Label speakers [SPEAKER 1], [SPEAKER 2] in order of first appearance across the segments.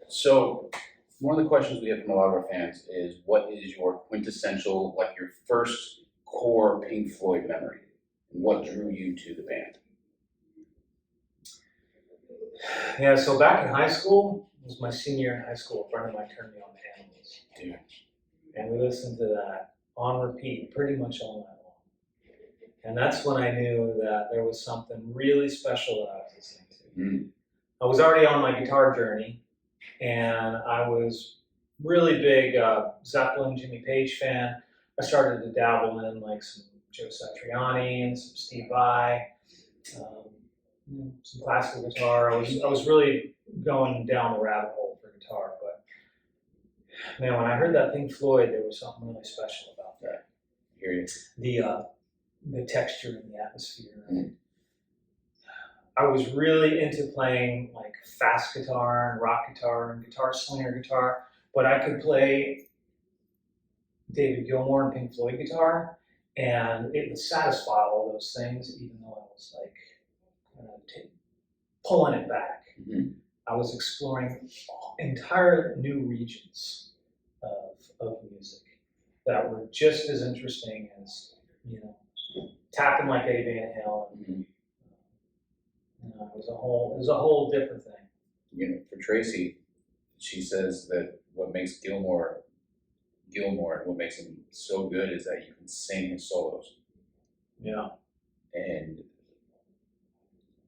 [SPEAKER 1] So one of the questions we have from a lot of our fans is, what is your quintessential, like your first core Pink Floyd memory? And what drew you to the band?
[SPEAKER 2] Yeah, so back in high school, it was my senior year in high school, a friend of mine turned me on to Animals.
[SPEAKER 1] Dude.
[SPEAKER 2] And we listened to that on repeat pretty much all night long. And that's when I knew that there was something really special that I was listening to.
[SPEAKER 1] Mm.
[SPEAKER 2] I was already on my guitar journey, and I was really big Zeppelin, Jimmy Page fan. I started to dabble in like some Joe Satriani and some Steve Vai, some classical guitar. I was really going down the rabbit hole for guitar. But man, when I heard that Pink Floyd, there was something really special about that.
[SPEAKER 1] Hear you.
[SPEAKER 2] The texture and the atmosphere.
[SPEAKER 1] Mm.
[SPEAKER 2] I was really into playing like fast guitar and rock guitar and guitar slinger guitar, but I could play David Gilmour and Pink Floyd guitar, and it would satisfy all those things, even though I was like pulling it back.
[SPEAKER 1] Mm-hmm.
[SPEAKER 2] I was exploring entire new regions of music that were just as interesting as, tapping like Eddie Van Halen.
[SPEAKER 1] Mm-hmm.
[SPEAKER 2] It was a whole different thing.
[SPEAKER 1] For Tracy, she says that what makes Gilmour and what makes him so good is that you can sing his solos.
[SPEAKER 2] Yeah.
[SPEAKER 1] And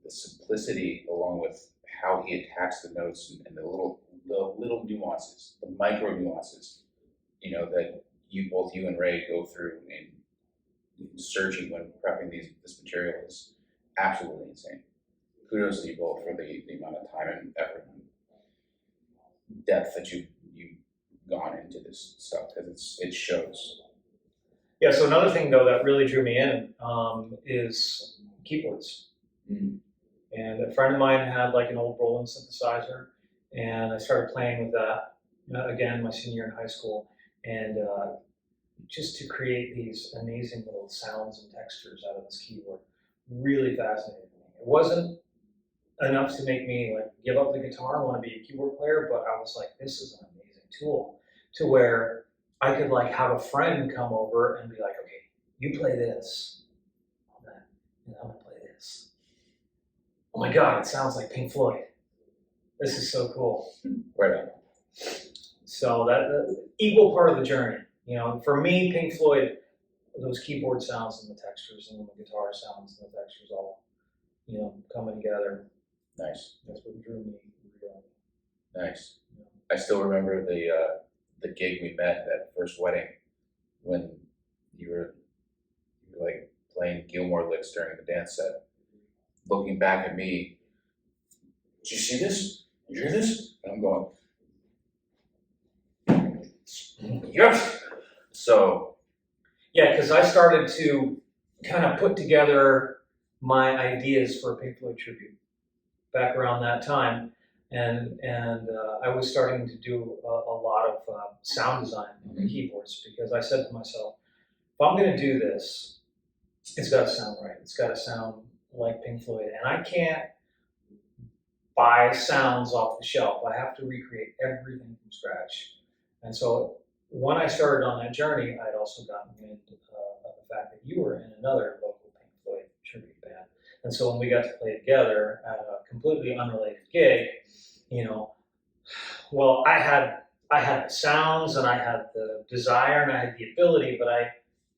[SPEAKER 1] the simplicity, along with how he attacks the notes and the little nuances, the micro nuances, that both you and Ray go through in searching when prepping this material is absolutely insane. Kudos to you both for the amount of time and effort and depth that you've gone into this stuff, because it shows.
[SPEAKER 2] Yeah, so another thing though that really drew me in is keyboards.
[SPEAKER 1] Mm.
[SPEAKER 2] And a friend of mine had like an old Roland synthesizer, and I started playing with that again my senior year in high school, and just to create these amazing little sounds and textures out of this keyboard really fascinated me. It wasn't enough to make me like give up the guitar and want to be a keyboard player, but I was like, this is an amazing tool, to where I could like have a friend come over and be like, okay, you play this, and I'm gonna play this. Oh my God, it sounds like Pink Floyd. This is so cool.
[SPEAKER 1] Right on.
[SPEAKER 2] So that equal part of the journey. For me, Pink Floyd, those keyboard sounds and the textures and the guitar sounds and the textures all, coming together.
[SPEAKER 1] Nice.
[SPEAKER 2] That's what drew me.
[SPEAKER 1] Nice. I still remember the gig we met at that first wedding, when you were like playing Gilmour licks during the dance set, looking back at me. Did you see this? Did you hear this? And I'm going, yes. So,
[SPEAKER 2] yeah, because I started to kind of put together my ideas for a Pink Floyd tribute back around that time, and I was starting to do a lot of sound design on the keyboards, because I said to myself, if I'm going to do this, it's got to sound right. It's got to sound like Pink Floyd, and I can't buy sounds off the shelf. I have to recreate everything from scratch. And so when I started on that journey, I'd also gotten wind of the fact that you were in another local Pink Floyd tribute band. And so when we got to play together at a completely unrelated gig, well, I had the sounds and I had the desire and I had the ability, but I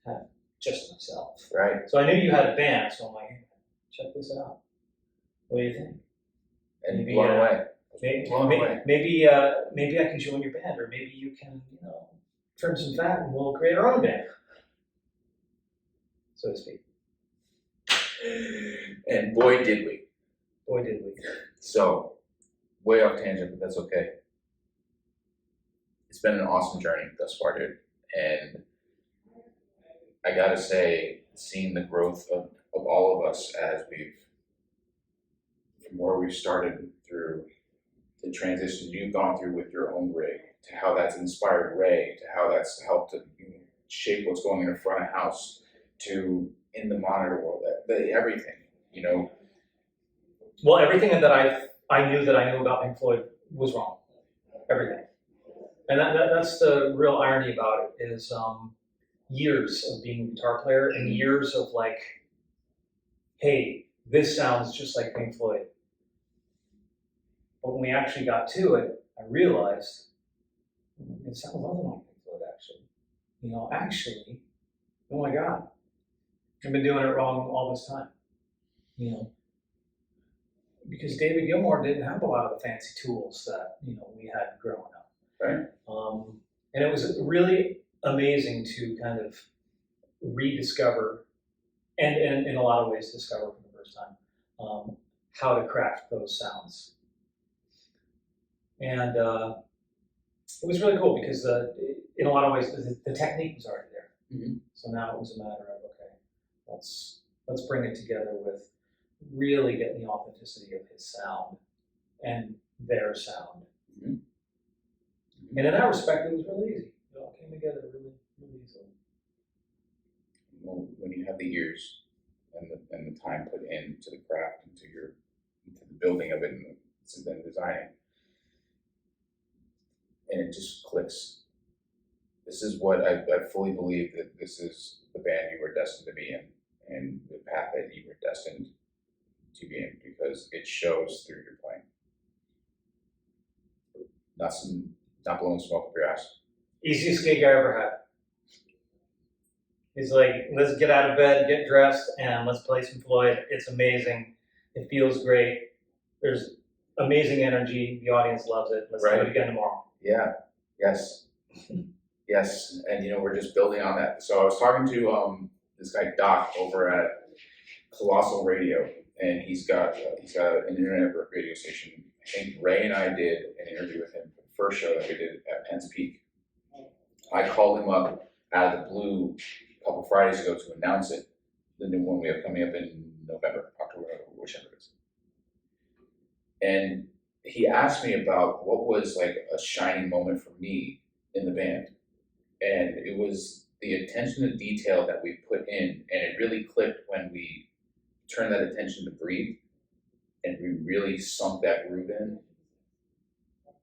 [SPEAKER 2] had just myself.
[SPEAKER 1] right.
[SPEAKER 2] So I knew you had a band, so I'm like, hey, check this out. What do you think?
[SPEAKER 1] And
[SPEAKER 2] Maybe,
[SPEAKER 1] blown away.
[SPEAKER 2] Maybe I can join your band, or maybe you can, trim some fat and we'll create our own band, so to speak.
[SPEAKER 1] And boy, did we.
[SPEAKER 2] Boy, did we.
[SPEAKER 1] So, way off tangent, but that's okay. It's been an awesome journey thus far, dude. And I gotta say, seeing the growth of all of us as from where we've started through the transition you've gone through with your own rig, to how that's inspired Ray, to how that's helped to shape what's going in the front of house, to in the monitor world, everything,
[SPEAKER 2] Well, everything that I knew about Pink Floyd was wrong. everything. And that's the real irony about it is years of being a guitar player and years of like, hey, this sounds just like Pink Floyd. But when we actually got to it, I realized it sounds nothing like Pink Floyd actually. Actually, oh my God, I've been doing it wrong all this time. Because David Gilmour didn't have a lot of the fancy tools that we had growing up.
[SPEAKER 1] Right.
[SPEAKER 2] And it was really amazing to kind of rediscover, and in a lot of ways discover for the first time, how to craft those sounds. And it was really cool because in a lot of ways the technique was already there.
[SPEAKER 1] Mm-hmm.
[SPEAKER 2] So now it was a matter of, okay, let's bring it together with really getting the authenticity of his sound and their sound.
[SPEAKER 1] Mm-hmm.
[SPEAKER 2] And in that respect, it was really easy. It all came together really, really easily.
[SPEAKER 1] Well, when you have the years and the time put into the craft, into the building of it, and then designing, and it just clicks. This is what I fully believe that this is the band you were destined to be in, and the path that you were destined to be in, because it shows through your playing. Not blowing smoke up your ass.
[SPEAKER 2] Easiest gig I ever had. He's like, let's get out of bed, get dressed, and let's play some Floyd. It's amazing. It feels great. There's amazing energy. The audience loves it. Let's do it again tomorrow.
[SPEAKER 1] Yeah. Yes. Yes. And we're just building on that. So I was talking to this guy Doc over at Colossal Radio, and he's got an internet radio station. I think Ray and I did an interview with him for the first show that we did at Penn's Peak. I called him up out of the blue a couple Fridays ago to announce it, the new one we have coming up in November, October, whichever it is. And he asked me about what was like a shining moment for me in the band. And it was the attention to detail that we put in, and it really clicked when we turned that attention to breathe, and we really sunk that groove in.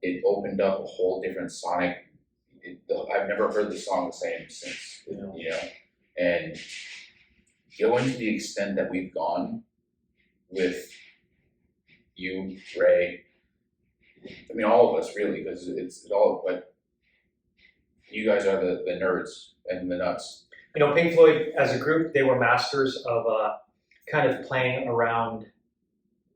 [SPEAKER 1] It opened up a whole different sonic. I've never heard the song the same since, and going to the extent that we've gone with you, Ray, I mean, all of us really, because but you guys are the nerds and the nuts.
[SPEAKER 2] Pink Floyd as a group, they were masters of kind of playing around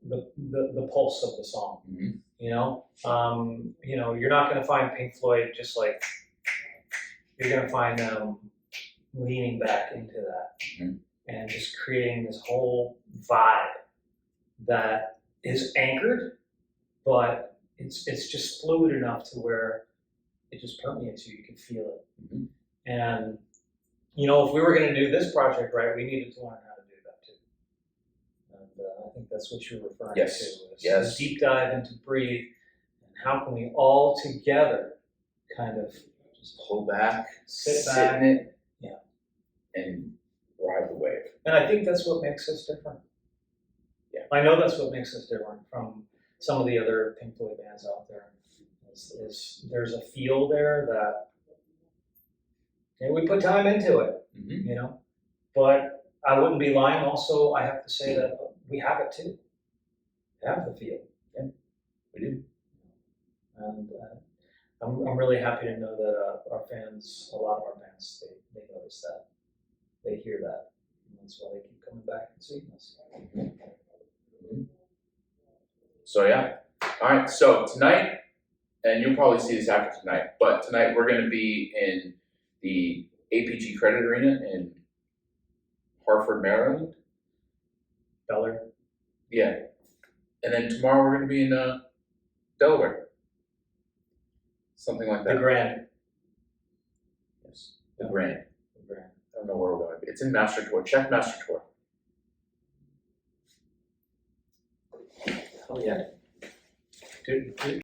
[SPEAKER 2] the pulse of the song.
[SPEAKER 1] Mm-hmm.
[SPEAKER 2] You're not going to find Pink Floyd just like, you're going to find them leaning back into that,
[SPEAKER 1] mm-hmm.
[SPEAKER 2] and just creating this whole vibe that is anchored, but it's just fluid enough to where it just permeates you. You can feel it.
[SPEAKER 1] Mm-hmm.
[SPEAKER 2] And if we were going to do this project right, we needed to learn how to do that too. And I think that's what you're referring
[SPEAKER 1] Yes.
[SPEAKER 2] to.
[SPEAKER 1] Yes.
[SPEAKER 2] A deep dive into breathe, and how can we all together kind of
[SPEAKER 1] just pull back,
[SPEAKER 2] sit back,
[SPEAKER 1] in it,
[SPEAKER 2] yeah,
[SPEAKER 1] and ride the wave.
[SPEAKER 2] And I think that's what makes us different.
[SPEAKER 1] Yeah.
[SPEAKER 2] I know that's what makes us different from some of the other Pink Floyd bands out there. Is there's a feel there that we put time into it,
[SPEAKER 1] mm-hmm.
[SPEAKER 2] But I wouldn't be lying. Also, I have to say that we have it too. We have the feel.
[SPEAKER 1] Yeah, we do.
[SPEAKER 2] And I'm really happy to know that our fans, a lot of our fans, they notice that, they hear that, and that's why they keep coming back and seeing us.
[SPEAKER 1] Mm-hmm. Mm-hmm. So yeah, all right. So tonight, and you'll probably see this after tonight, but tonight we're going to be in the APG Credit Arena in Hartford, Maryland.
[SPEAKER 2] Beller.
[SPEAKER 1] Yeah. And then tomorrow we're going to be in Delaware. Something like that.
[SPEAKER 2] The Grand.
[SPEAKER 1] Yes. The Grand.
[SPEAKER 2] The Grand.
[SPEAKER 1] I don't know where we're going to be. It's in Master Tour. Check Master Tour.
[SPEAKER 2] Oh yeah. Dude.